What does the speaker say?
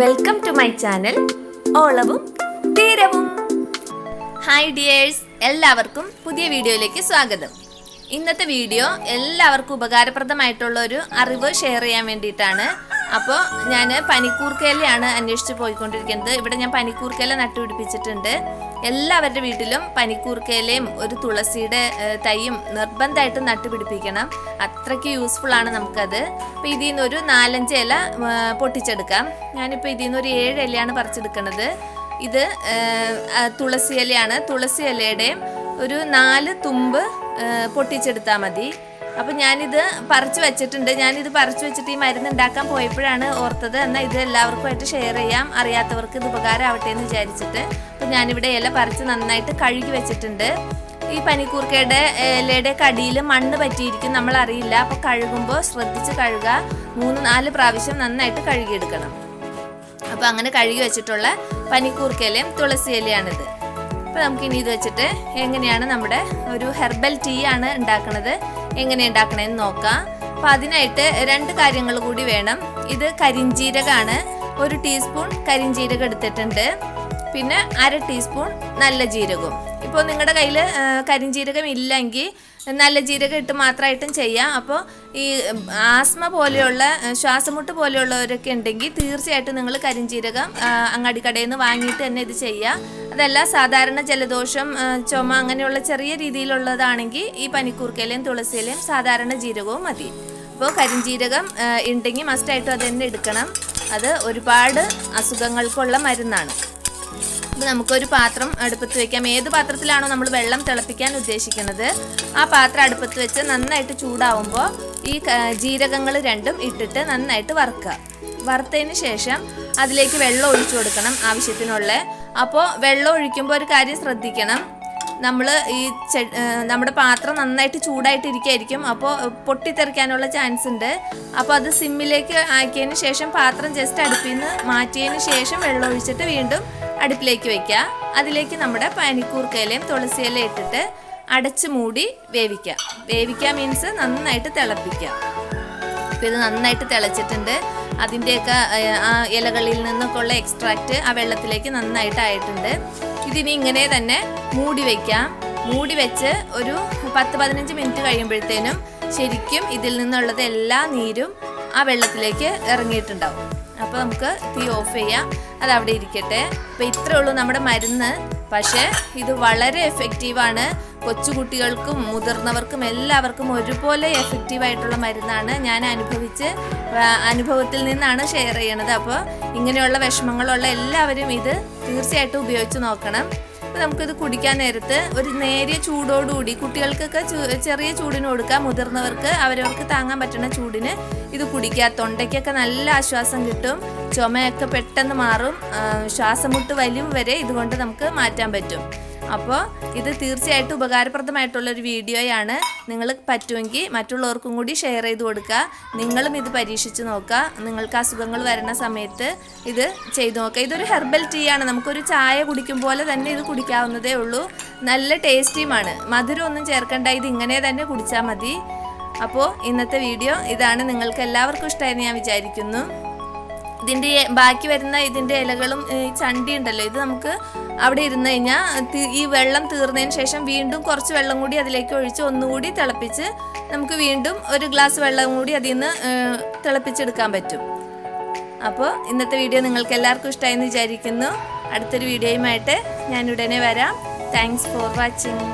Welcome to my channel ഓളവും തീരവും. Hi dears, എല്ലാവർക്കും പുതിയ വീഡിയോയിലേക്ക് സ്വാഗതം. ഇന്നത്തെ വീഡിയോ എല്ലാവർക്കും ഉപകാരപ്രദമായിട്ടുള്ള ഒരു അറിവ് ഷെയർ ചെയ്യാൻ വേണ്ടിയിട്ടാണ്. അപ്പോൾ ഞാൻ പനിക്കൂർക്കയിലയാണ് അന്വേഷിച്ച് പോയിക്കൊണ്ടിരിക്കുന്നത്. ഇവിടെ ഞാൻ പനിക്കൂർക്കയില നട്ടുപിടിപ്പിച്ചിട്ടുണ്ട്. എല്ലാവരുടെ വീട്ടിലും പനിക്കൂർക്കയിലയും ഒരു തുളസിയുടെ തൈയും നിർബന്ധമായിട്ട് നട്ടുപിടിപ്പിക്കണം. അത്രയ്ക്ക് യൂസ്ഫുൾ ആണ് നമുക്കത്. അപ്പോൾ ഇതിൽ നിന്നൊരു 4-5 ഇല പൊട്ടിച്ചെടുക്കാം. ഞാനിപ്പോൾ ഇതിൽ നിന്ന് ഒരു 7 ഇലയാണ് പറിച്ചെടുക്കുന്നത്. ഇത് തുളസി ഇലയാണ്. തുളസി ഇലയുടെയും ഒരു 4 തുമ്പ് പൊട്ടിച്ചെടുത്താൽ മതി. അപ്പം ഞാനിത് പറിച്ചു വെച്ചിട്ടുണ്ട്. ഞാനിത് പറിച്ചു വെച്ചിട്ട് ഈ മരുന്ന് ഉണ്ടാക്കാൻ പോയപ്പോഴാണ് ഓർത്തത്, എന്നാൽ ഇത് എല്ലാവർക്കുമായിട്ട് ഷെയർ ചെയ്യാം, അറിയാത്തവർക്ക് ഇത് ഉപകാരമാവട്ടെ എന്ന് വിചാരിച്ചിട്ട്. അപ്പം ഞാനിവിടെ ഇല പറിച്ച് നന്നായിട്ട് കഴുകി വെച്ചിട്ടുണ്ട്. ഈ പനിക്കൂർക്കയുടെ ഇലയുടെ കടിയിൽ മണ്ണ് പറ്റിയിരിക്കും, നമ്മളറിയില്ല. അപ്പോൾ കഴുകുമ്പോൾ ശ്രദ്ധിച്ച് കഴുകുക. 3-4 പ്രാവശ്യം നന്നായിട്ട് കഴുകിയെടുക്കണം. അപ്പോൾ അങ്ങനെ കഴുകി വെച്ചിട്ടുള്ള പനിക്കൂർക്കയിലയും തുളസി ഇലയാണിത്. അപ്പോൾ നമുക്കിനി ഇത് വെച്ചിട്ട് എങ്ങനെയാണ് നമ്മുടെ ഒരു ഹെർബൽ ടീ ആണ് ഉണ്ടാക്കുന്നത്, എങ്ങനെ ഉണ്ടാക്കണമെന്ന് നോക്കാം. അപ്പോൾ അതിനായിട്ട് 2 കാര്യങ്ങൾ കൂടി വേണം. ഇത് കരിഞ്ജീരകമാണ്. 1 ടീസ്പൂൺ കരിഞ്ജീരകം എടുത്തിട്ടുണ്ട്. പിന്നെ 1/2 ടീസ്പൂൺ നല്ല ജീരകവും. ഇപ്പോൾ നിങ്ങളുടെ കയ്യിൽ കരിഞ്ജീരകം ഇല്ലെങ്കിൽ നല്ല ജീരകം ഇട്ട് മാത്രമായിട്ടും ചെയ്യാം. അപ്പോൾ ഈ ആസ്മ പോലെയുള്ള ശ്വാസമുട്ട് പോലെയുള്ളവരൊക്കെ ഉണ്ടെങ്കിൽ തീർച്ചയായിട്ടും നിങ്ങൾ കരിഞ്ജീരകം അങ്ങാടിക്കടയിൽ നിന്ന് വാങ്ങിയിട്ട് തന്നെ ഇത് ചെയ്യുക. അതല്ല, സാധാരണ ജലദോഷം, ചുമ അങ്ങനെയുള്ള ചെറിയ രീതിയിലുള്ളതാണെങ്കിൽ ഈ പനിക്കൂർക്കയിലയും തുളസിയിലയും സാധാരണ ജീരകവും മതി. അപ്പോൾ കരിഞ്ജീരകം ഉണ്ടെങ്കിൽ മസ്റ്റായിട്ടും അത് തന്നെ എടുക്കണം. അത് ഒരുപാട് അസുഖങ്ങൾക്കുള്ള മരുന്നാണ്. അപ്പോൾ നമുക്കൊരു പാത്രം അടുപ്പത്ത് വയ്ക്കാം. ഏത് പാത്രത്തിലാണോ നമ്മൾ വെള്ളം തിളപ്പിക്കാൻ ഉദ്ദേശിക്കുന്നത് ആ പാത്രം അടുപ്പത്ത് വെച്ച് നന്നായിട്ട് ചൂടാവുമ്പോൾ ഈ ജീരകങ്ങൾ 2ഉം ഇട്ടിട്ട് നന്നായിട്ട് വറുക്കുക. വറുത്തതിന് ശേഷം അതിലേക്ക് വെള്ളം ഒഴിച്ചു കൊടുക്കണം ആവശ്യത്തിനുള്ള. അപ്പോൾ വെള്ളം ഒഴിക്കുമ്പോൾ ഒരു കാര്യം ശ്രദ്ധിക്കണം, നമ്മൾ ഈ നമ്മുടെ പാത്രം നന്നായിട്ട് ചൂടായിട്ടിരിക്കുകയായിരിക്കും. അപ്പോൾ പൊട്ടിത്തെറിക്കാനുള്ള ചാൻസ് ഉണ്ട്. അപ്പോൾ അത് സിമ്മിലേക്ക് ആക്കിയതിന് ശേഷം പാത്രം ജസ്റ്റ് അടുപ്പിൽ നിന്ന് മാറ്റിയതിന് ശേഷം വെള്ളം ഒഴിച്ചിട്ട് വീണ്ടും അടുപ്പിലേക്ക് വയ്ക്കുക. അതിലേക്ക് നമ്മുടെ പനിക്കൂർക്കയിലയും തുളസിയിലയും ഇട്ടിട്ട് അടച്ച് മൂടി വേവിക്കുക. വേവിക്കുക മീൻസ് നന്നായിട്ട് തിളപ്പിക്കുക. അപ്പോൾ ഇത് നന്നായിട്ട് തിളച്ചിട്ടുണ്ട്. അതിൻ്റെയൊക്കെ ആ ഇലകളിൽ നിന്നൊക്കെ ഉള്ള എക്സ്ട്രാക്റ്റ് ആ വെള്ളത്തിലേക്ക് നന്നായിട്ട് ആയിട്ടുണ്ട്. ഇതിനി ഇങ്ങനെ തന്നെ മൂടി വയ്ക്കാം. മൂടി വെച്ച് ഒരു 10-15 മിനിറ്റ് കഴിയുമ്പോഴത്തേനും ശരിക്കും ഇതിൽ നിന്നുള്ളത് എല്ലാ നീരും ആ വെള്ളത്തിലേക്ക് ഇറങ്ങിയിട്ടുണ്ടാവും. അപ്പോൾ നമുക്ക് തീ ഓഫ് ചെയ്യാം, അത് അവിടെ ഇരിക്കട്ടെ. അപ്പോൾ ഇത്രയേ ഉള്ളൂ നമ്മുടെ മരുന്ന്. പക്ഷേ ഇത് വളരെ എഫക്റ്റീവാണ്. കൊച്ചുകുട്ടികൾക്കും മുതിർന്നവർക്കും എല്ലാവർക്കും ഒരുപോലെ എഫക്റ്റീവായിട്ടുള്ള മരുന്നാണ്. ഞാൻ അനുഭവത്തിൽ നിന്നാണ് ഷെയർ ചെയ്യണത്. അപ്പോൾ ഇങ്ങനെയുള്ള വിഷമങ്ങളുള്ള എല്ലാവരും ഇത് തീർച്ചയായിട്ടും ഉപയോഗിച്ച് നോക്കണം. അപ്പോൾ നമുക്കിത് കുടിക്കാൻ നേരത്ത് ഒരു നേരിയ ചൂടോടുകൂടി, കുട്ടികൾക്കൊക്കെ ചെറിയ ചൂടിന് കൊടുക്കാം, മുതിർന്നവർക്ക് അവരവർക്ക് താങ്ങാൻ പറ്റുന്ന ചൂടിന് ഇത് കുടിക്കുക. തൊണ്ടയ്ക്കൊക്കെ നല്ല ആശ്വാസം കിട്ടും, ചുമയൊക്കെ പെട്ടെന്ന് മാറും, ശ്വാസമുട്ട് വലിവ് വരെ ഇതുകൊണ്ട് നമുക്ക് മാറ്റാൻ പറ്റും. അപ്പോൾ ഇത് തീർച്ചയായിട്ടും ഉപകാരപ്രദമായിട്ടുള്ളൊരു വീഡിയോയാണ്. നിങ്ങൾ പറ്റുമെങ്കിൽ മറ്റുള്ളവർക്കും കൂടി ഷെയർ ചെയ്ത് കൊടുക്കുക. നിങ്ങളും ഇത് പരീക്ഷിച്ച് നോക്കുക. നിങ്ങൾക്ക് അസുഖങ്ങൾ വരുന്ന സമയത്ത് ഇത് ചെയ്ത് നോക്കുക. ഇതൊരു ഹെർബൽ ടീ ആണ്. നമുക്കൊരു ചായ കുടിക്കും പോലെ തന്നെ ഇത് കുടിക്കാവുന്നതേ ഉള്ളൂ. നല്ല ടേസ്റ്റിയുമാണ്. മധുരം ഒന്നും ചേർക്കണ്ട, ഇത് ഇങ്ങനെ തന്നെ കുടിച്ചാൽ മതി. അപ്പോൾ ഇന്നത്തെ വീഡിയോ ഇതാണ്. നിങ്ങൾക്ക് എല്ലാവർക്കും ഇഷ്ടമായെന്ന് ഞാൻ വിചാരിക്കുന്നു. ഇതിൻ്റെ ബാക്കി വരുന്ന ഇതിൻ്റെ ഇലകളും ഈ ചണ്ടി ഉണ്ടല്ലോ, ഇത് നമുക്ക് അവിടെ ഇരുന്ന് കഴിഞ്ഞാൽ ഈ വെള്ളം തീർന്നതിന് ശേഷം വീണ്ടും കുറച്ച് വെള്ളം കൂടി അതിലേക്ക് ഒഴിച്ച് ഒന്നുകൂടി തിളപ്പിച്ച് നമുക്ക് വീണ്ടും ഒരു ഗ്ലാസ് വെള്ളം കൂടി അതിൽ നിന്ന് തിളപ്പിച്ചെടുക്കാൻ പറ്റും. അപ്പോൾ ഇന്നത്തെ വീഡിയോ നിങ്ങൾക്ക് എല്ലാവർക്കും ഇഷ്ടമായെന്ന് വിചാരിക്കുന്നു. അടുത്തൊരു വീഡിയോയുമായിട്ട് ഞാൻ ഉടനെ വരാം. Thanks for watching.